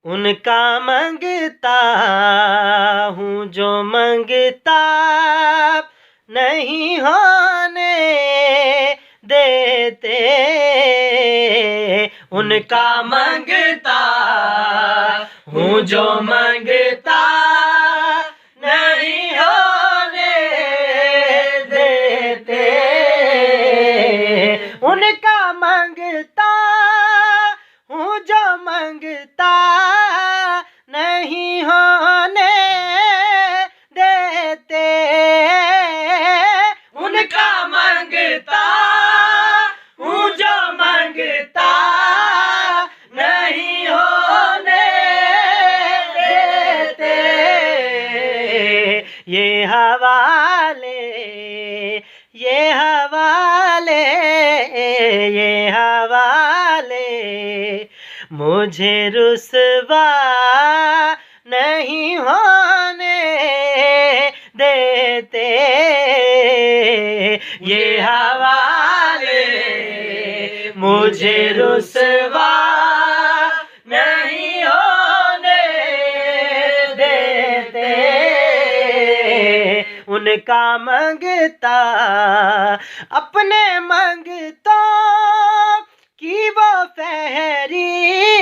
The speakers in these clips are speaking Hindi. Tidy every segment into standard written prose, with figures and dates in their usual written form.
उनका मंगता हूँ जो मंगता नहीं होने देते। उनका मंगता हूँ जो मंगता नहीं होने देते। उनका मंगता हूँ जो मंगता नहीं होने देते। उनका मंगता हूँ जो मंगता नहीं होने देते। ये हवाले ये हवाले ये हवाले मुझे रुसवा नहीं होने देते। ये हवाले मुझे रुसवा नहीं होने देते। उनका मंगता अपने मंगतों की वो फहरिस्त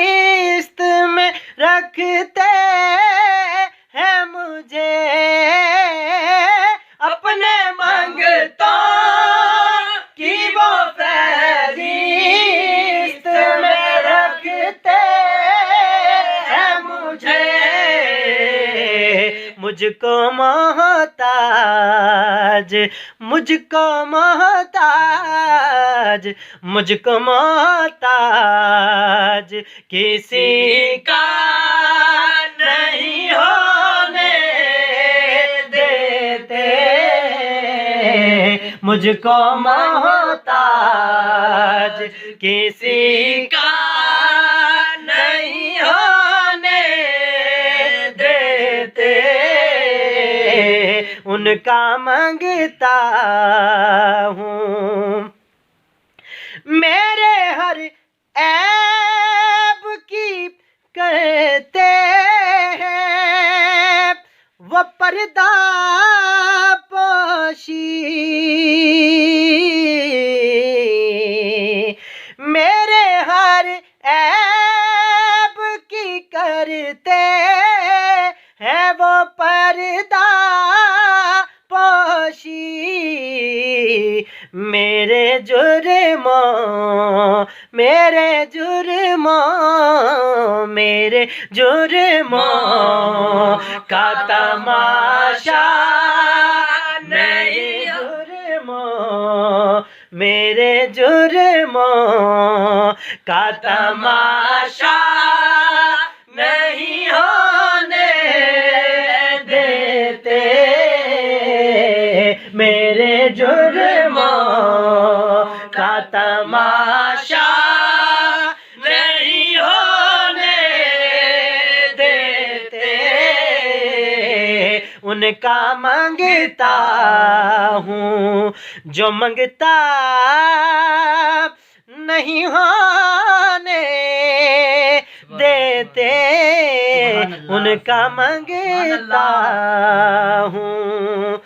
में रखते हैं मुझे। अपने मंगतों की वो फहरिस्त में रखते हैं मुझे। मुझको मोहताज मुझको मोहताज मुझको मोहताज किसी का नहीं होने देते। मुझको मोहताज किसी का नहीं होने देते। उनका मंगता हूँ मेरे हर ऐब की करते हैं वो पर्दा पोशी। मेरे हर ऐब की करते हैं वो पर्दा पोशी। मेरे जुर्मों मेरे जुर्मों का तमाशा नहीं। जुर्मों मेरे जुर्मों का तमाशा नहीं होने देते। मेरे जुर्मों का तमाशा नहीं होने देते। उनका मंगता हूँ जो मंगता नहीं होने देते। उनका मंगता हूँ।